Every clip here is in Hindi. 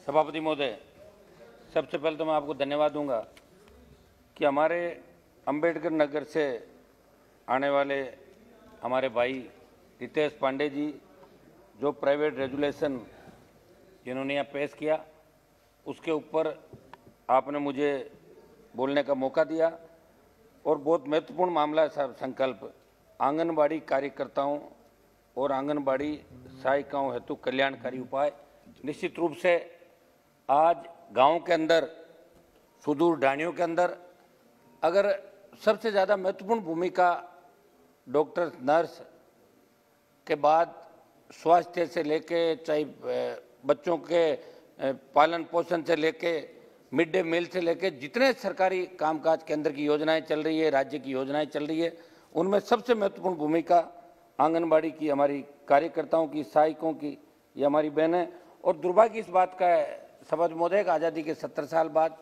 सभापति महोदय, सबसे पहले तो मैं आपको धन्यवाद दूंगा कि हमारे अंबेडकर नगर से आने वाले हमारे भाई रितेश पांडे जी जो प्राइवेट रेजुलेशन जिन्होंने यहाँ पेश किया उसके ऊपर आपने मुझे बोलने का मौका दिया और बहुत महत्वपूर्ण मामला है साहब। संकल्प आंगनबाड़ी कार्यकर्ताओं और आंगनबाड़ी सहायिकाओं हेतु कल्याणकारी उपाय। निश्चित रूप से आज गांव के अंदर, सुदूर ढाणियों के अंदर अगर सबसे ज़्यादा महत्वपूर्ण भूमिका डॉक्टर, नर्स के बाद स्वास्थ्य से लेके, चाहे बच्चों के पालन पोषण से लेके, मिड डे मील से लेके, जितने सरकारी कामकाज केंद्र की योजनाएं चल रही है, राज्य की योजनाएं चल रही है, उनमें सबसे महत्वपूर्ण भूमिका आंगनबाड़ी की, हमारी कार्यकर्ताओं की, सहायकों की, ये हमारी बहनें। और दुर्भाग्य इस बात का है सभापति महोदय, आज़ादी के 70 साल बाद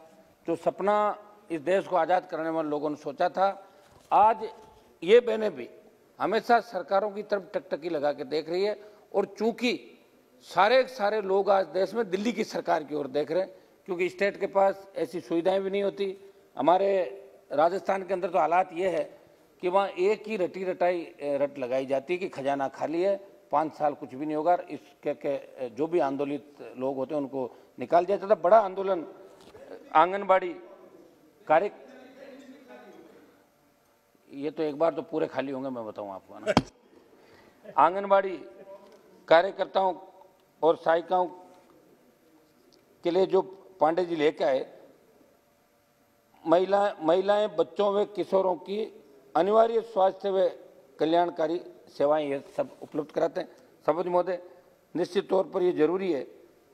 जो सपना इस देश को आज़ाद कराने वाले लोगों ने सोचा था, आज ये बहनें भी हमेशा सरकारों की तरफ टकटकी लगा के देख रही है। और चूंकि सारे लोग आज देश में दिल्ली की सरकार की ओर देख रहे हैं, क्योंकि स्टेट के पास ऐसी सुविधाएं भी नहीं होती। हमारे राजस्थान के अंदर तो हालात ये है कि वहाँ एक ही रटी रटाई रट लगाई जाती है कि खजाना खाली है, 5 साल कुछ भी नहीं होगा। इसके जो भी आंदोलित लोग होते हैं उनको निकाल दिया जाता। बड़ा आंदोलन आंगनबाड़ी कार्य, ये तो एक बार तो पूरे खाली होंगे, मैं बताऊं आपको ना। आंगनबाड़ी कार्यकर्ताओं और सहायिकाओं के लिए जो पांडे जी लेके आए, महिलाएं, बच्चों व किशोरों की अनिवार्य स्वास्थ्य व कल्याणकारी सेवाएं ये सब उपलब्ध कराते हैं। सभापति महोदय, निश्चित तौर पर ये जरूरी है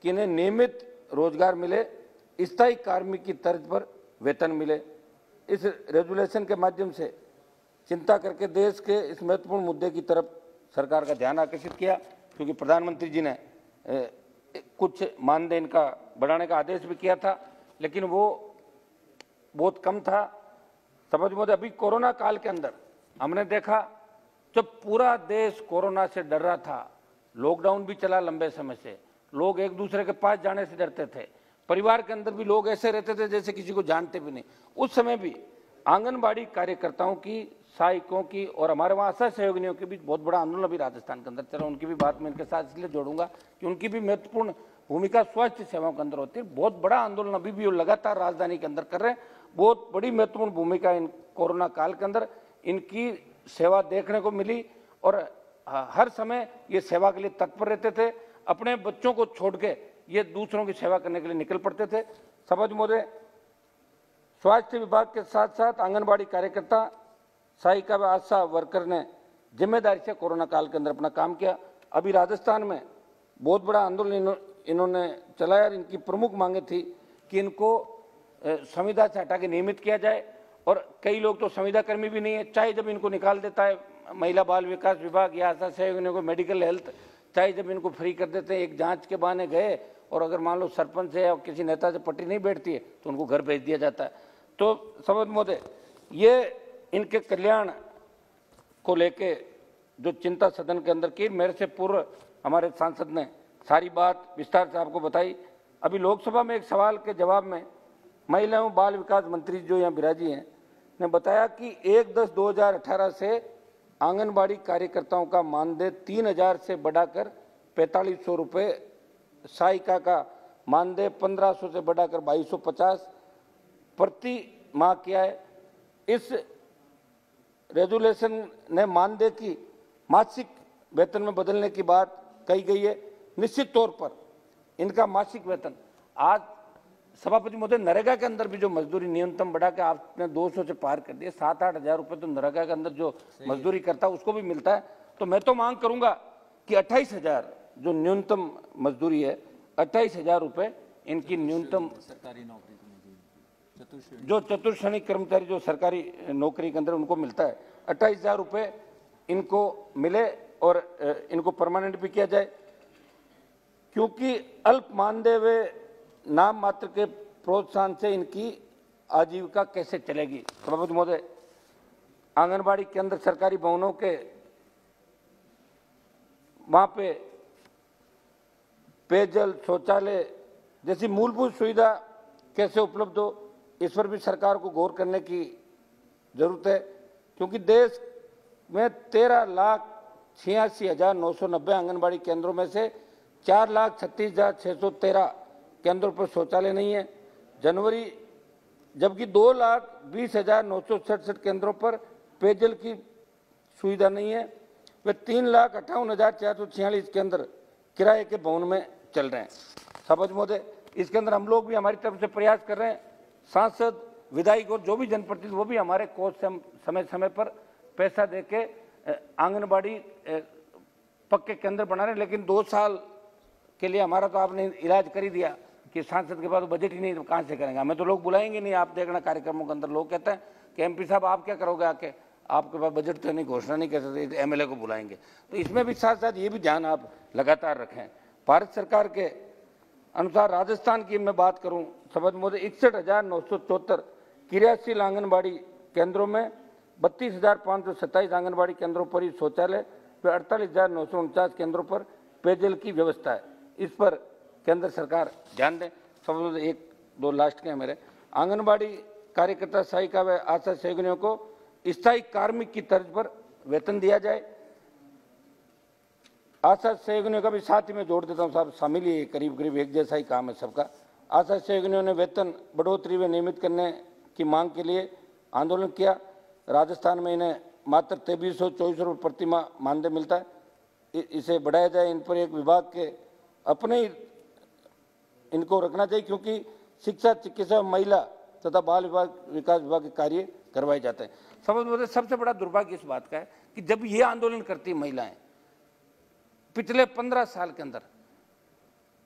कि इन्हें नियमित रोजगार मिले, स्थायी कार्मिक की तर्ज पर वेतन मिले। इस रेजुलेशन के माध्यम से चिंता करके देश के इस महत्वपूर्ण मुद्दे की तरफ सरकार का ध्यान आकर्षित किया, क्योंकि प्रधानमंत्री जी ने कुछ मानदेय इनका बढ़ाने का आदेश भी किया था, लेकिन वो बहुत कम था। समझ महोदय, अभी कोरोना काल के अंदर हमने देखा जब पूरा देश कोरोना से डर रहा था, लॉकडाउन भी चला लंबे समय से, लोग एक दूसरे के पास जाने से डरते थे, परिवार के अंदर भी लोग ऐसे रहते थे जैसे किसी को जानते भी नहीं। उस समय भी आंगनबाड़ी कार्यकर्ताओं की, सहायकों की और हमारे वहाँ आशा सहयोगिनियों के बीच बहुत बड़ा आंदोलन अभी राजस्थान के अंदर चला। उनकी भी बात मैं इनके साथ इसलिए जोड़ूंगा कि उनकी भी महत्वपूर्ण भूमिका स्वास्थ्य सेवाओं के अंदर होती है। बहुत बड़ा आंदोलन अभी भी लगातार राजधानी के अंदर कर रहे हैं। बहुत बड़ी महत्वपूर्ण भूमिका इन कोरोना काल के अंदर इनकी सेवा देखने को मिली और हर समय ये सेवा के लिए तत्पर रहते थे। अपने बच्चों को छोड़ के ये दूसरों की सेवा करने के लिए निकल पड़ते थे। सभापति महोदय, स्वास्थ्य विभाग के साथ साथ आंगनबाड़ी कार्यकर्ता, सहायिका व आशा वर्कर ने जिम्मेदारी से कोरोना काल के अंदर अपना काम किया। अभी राजस्थान में बहुत बड़ा आंदोलन इन्होंने चलाया। इनकी प्रमुख मांगे थी कि इनको संविदा से हटा के नियमित किया जाए, और कई लोग तो संविदा कर्मी भी नहीं है, चाहे जब इनको निकाल देता है महिला बाल विकास विभाग या आशा सहयोगियों को मेडिकल हेल्थ, चाहे जब इनको फ्री कर देते हैं, एक जांच के बहाने गए और अगर मान लो सरपंच है और किसी नेता से पट्टी नहीं बैठती है तो उनको घर भेज दिया जाता है। तो सभापति महोदय, ये इनके कल्याण को लेके जो चिंता सदन के अंदर की, मेरे से पूर्व हमारे सांसद ने सारी बात विस्तार से आपको बताई। अभी लोकसभा में एक सवाल के जवाब में महिला एवं बाल विकास मंत्री जो यहाँ बिराजी हैं ने बताया कि 1/10/2018 से आंगनबाड़ी कार्यकर्ताओं का मानदेय 3000 से बढ़ाकर 4500 रुपये, सहायिका का मानदेय 1500 से बढ़ाकर 2250 प्रति माह किया है। इस रेजुलेशन ने मानदेय की मासिक वेतन में बदलने की बात कही गई है। निश्चित तौर पर इनका मासिक वेतन आज सभापति महोदय, नरेगा के अंदर भी जो मजदूरी न्यूनतम बढ़ा के आपने 200 से पार कर दिया, 7-8 हजार रुपये तो नरेगा के अंदर जो मजदूरी करता है उसको भी मिलता है। तो मैं तो मांग करूंगा कि 28,000 जो न्यूनतम मजदूरी है, 28,000 रुपये इनकी न्यूनतम सरकारी नौकरी जो चतुर्श्रेणी कर्मचारी जो सरकारी नौकरी के अंदर उनको मिलता है, 28,000 रुपये इनको मिले और इनको परमानेंट भी किया जाए, क्योंकि अल्प मानदेय व नाम मात्र के प्रोत्साहन से इनकी आजीविका कैसे चलेगी। सभापति महोदय, आंगनबाड़ी के अंदर सरकारी भवनों के वहां पे पेयजल, शौचालय जैसी मूलभूत सुविधा कैसे उपलब्ध हो, इस पर भी सरकार को गौर करने की जरूरत है, क्योंकि देश में 13,86,990 आंगनबाड़ी केंद्रों में से 4,36,613 केंद्रों पर शौचालय नहीं है। जनवरी जबकि 2,20,967 केंद्रों पर पेयजल की सुविधा नहीं है। वे 3,58,446 केंद्र किराए के भवन में चल रहे हैं। सभापति महोदय, इसके अंदर हम लोग भी हमारी तरफ से प्रयास कर रहे हैं। सांसद, विधायक और जो भी जनप्रतिनिधि वो भी हमारे कोष से समय समय पर पैसा देके आंगनबाड़ी पक्के केंद्र बना रहे हैं, लेकिन 2 साल के लिए हमारा तो आपने इलाज कर ही दिया कि सांसद के पास बजट ही नहीं, तो कहाँ से करेंगे। हमें तो लोग बुलाएंगे नहीं। आप देखना कार्यक्रमों के अंदर लोग कहते हैं कि एमपी साहब आप क्या करोगे आके, आपके पास बजट तो नहीं, घोषणा नहीं कर सकते, एमएलए को बुलाएंगे। तो इसमें भी साथ साथ ये भी ध्यान आप लगातार रखें। भारत सरकार के अनुसार राजस्थान की मैं बात करूं, सभापति महोदय, 61,974 क्रियाशील आंगनबाड़ी केंद्रों में 32,527 आंगनबाड़ी केंद्रों पर ही शौचालय व 48,949 केंद्रों पर पेयजल की व्यवस्था है। इस पर केंद्र सरकार ध्यान दें। सभापति महोदय, 1-2 लास्ट के हैं मेरे। आंगनबाड़ी कार्यकर्ता, सहायिका व आशा सहयोगिनियों को स्थायी कार्मिक की तर्ज पर वेतन दिया जाए। आशा सहयोगिनियों का भी साथ ही मैं जोड़ देता हूं साहब, शामिल ही करीब एक जैसा ही काम है सबका। आशा सहयोगिनियों ने वेतन बढ़ोतरी व नियमित करने की मांग के लिए आंदोलन किया। राजस्थान में इन्हें मात्र 2324 रुपये प्रति माह मानदेय मिलता है। इसे बढ़ाया जाए। इन पर एक विभाग के अपने ही इनको रखना चाहिए, क्योंकि शिक्षा, चिकित्सा, महिला तथा बाल विकास विभाग के कार्य करवाए जाते हैं। समझ, सबसे बड़ा दुर्भाग्य इस बात का है कि जब ये आंदोलन करती महिलाएं, पिछले 15 साल के अंदर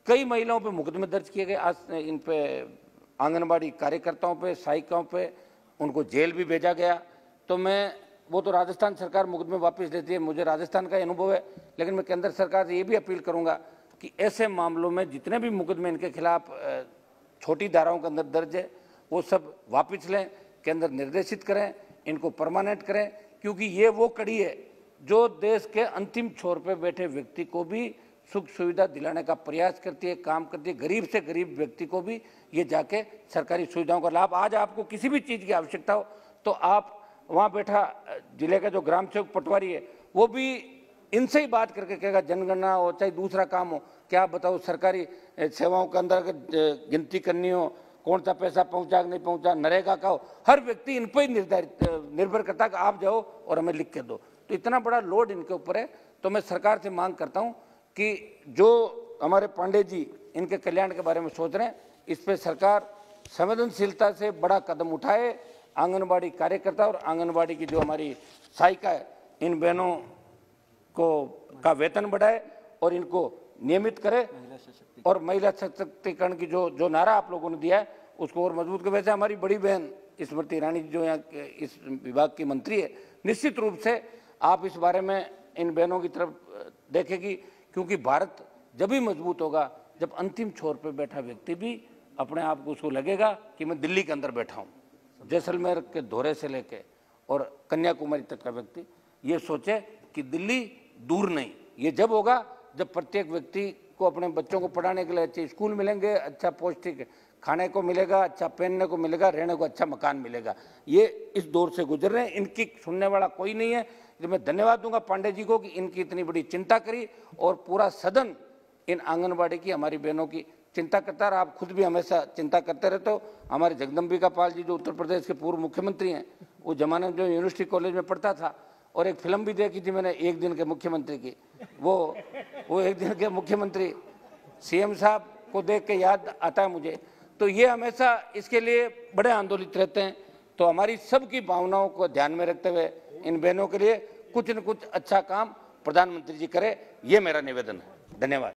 कई महिलाओं पे मुकदमे दर्ज किए गए। आज इन पे आंगनबाड़ी कार्यकर्ताओं पे, सहायिकाओं पे उनको जेल भी भेजा गया। तो वो तो राजस्थान सरकार मुकदमे वापस लेती है, मुझे राजस्थान का अनुभव है, लेकिन मैं केंद्र सरकार से ये भी अपील करूंगा कि ऐसे मामलों में जितने भी मुकदमे इनके खिलाफ छोटी धाराओं के अंदर दर्ज है वो सब वापस लें, केंद्र निर्देशित करें, इनको परमानेंट करें, क्योंकि ये वो कड़ी है जो देश के अंतिम छोर पे बैठे व्यक्ति को भी सुख सुविधा दिलाने का प्रयास करती है, काम करती है। गरीब से गरीब व्यक्ति को भी ये जाके सरकारी सुविधाओं का लाभ, आज आपको किसी भी चीज़ की आवश्यकता हो तो आप वहाँ बैठा जिले का जो ग्राम सेवक पटवारी है वो भी इनसे ही बात करके कहेगा, जनगणना हो चाहे दूसरा काम हो, क्या बताओ सरकारी सेवाओं के अंदर गिनती करनी हो, कौन सा पैसा पहुंचा कि नहीं पहुंचा, नरेगा का हो, हर व्यक्ति इन पर ही निर्भर करता है कि आप जाओ और हमें लिख के दो। तो इतना बड़ा लोड इनके ऊपर है। तो मैं सरकार से मांग करता हूं कि जो हमारे पांडे जी इनके कल्याण के बारे में सोच रहे हैं, इस पर सरकार संवेदनशीलता से बड़ा कदम उठाए। आंगनबाड़ी कार्यकर्ता और आंगनबाड़ी की जो हमारी सहायिका है, इन बहनों का वेतन बढ़ाए और इनको नियमित करे, और महिला सशक्तिकरण की जो नारा आप लोगों ने दिया है उसको और मजबूत करे। वैसे हमारी बड़ी बहन स्मृति ईरानी जो यहाँ इस विभाग की मंत्री है, निश्चित रूप से आप इस बारे में इन बहनों की तरफ देखेगी, क्योंकि भारत जब भी मजबूत होगा जब अंतिम छोर पर बैठा व्यक्ति भी अपने आप को उसको लगेगा कि मैं दिल्ली के अंदर बैठा हूँ। जैसलमेर के दौरे से लेके और कन्याकुमारी तक का व्यक्ति ये सोचे कि दिल्ली दूर नहीं। ये जब होगा जब प्रत्येक व्यक्ति को अपने बच्चों को पढ़ाने के लिए अच्छे स्कूल मिलेंगे, अच्छा पौष्टिक खाने को मिलेगा, अच्छा पहनने को मिलेगा, रहने को अच्छा मकान मिलेगा। ये इस दौर से गुजर रहे हैं, इनकी सुनने वाला कोई नहीं है। तो मैं धन्यवाद दूंगा पांडे जी को कि इनकी इतनी बड़ी चिंता करी, और पूरा सदन इन आंगनबाड़ी की, हमारी बहनों की चिंता करता है। आप खुद भी हमेशा चिंता करते रहते हो। हमारे जगदम्बिका पाल जी जो उत्तर प्रदेश के पूर्व मुख्यमंत्री हैं, वो जमाने में जो यूनिवर्सिटी कॉलेज में पढ़ता था, और एक फिल्म भी देखी थी मैंने एक दिन के मुख्यमंत्री की, वो एक दिन के मुख्यमंत्री सीएम साहब को देख के याद आता है मुझे। तो ये हमेशा इसके लिए बड़े आंदोलित रहते हैं। तो हमारी सबकी भावनाओं को ध्यान में रखते हुए इन बहनों के लिए कुछ न कुछ अच्छा काम प्रधानमंत्री जी करे, ये मेरा निवेदन है। धन्यवाद।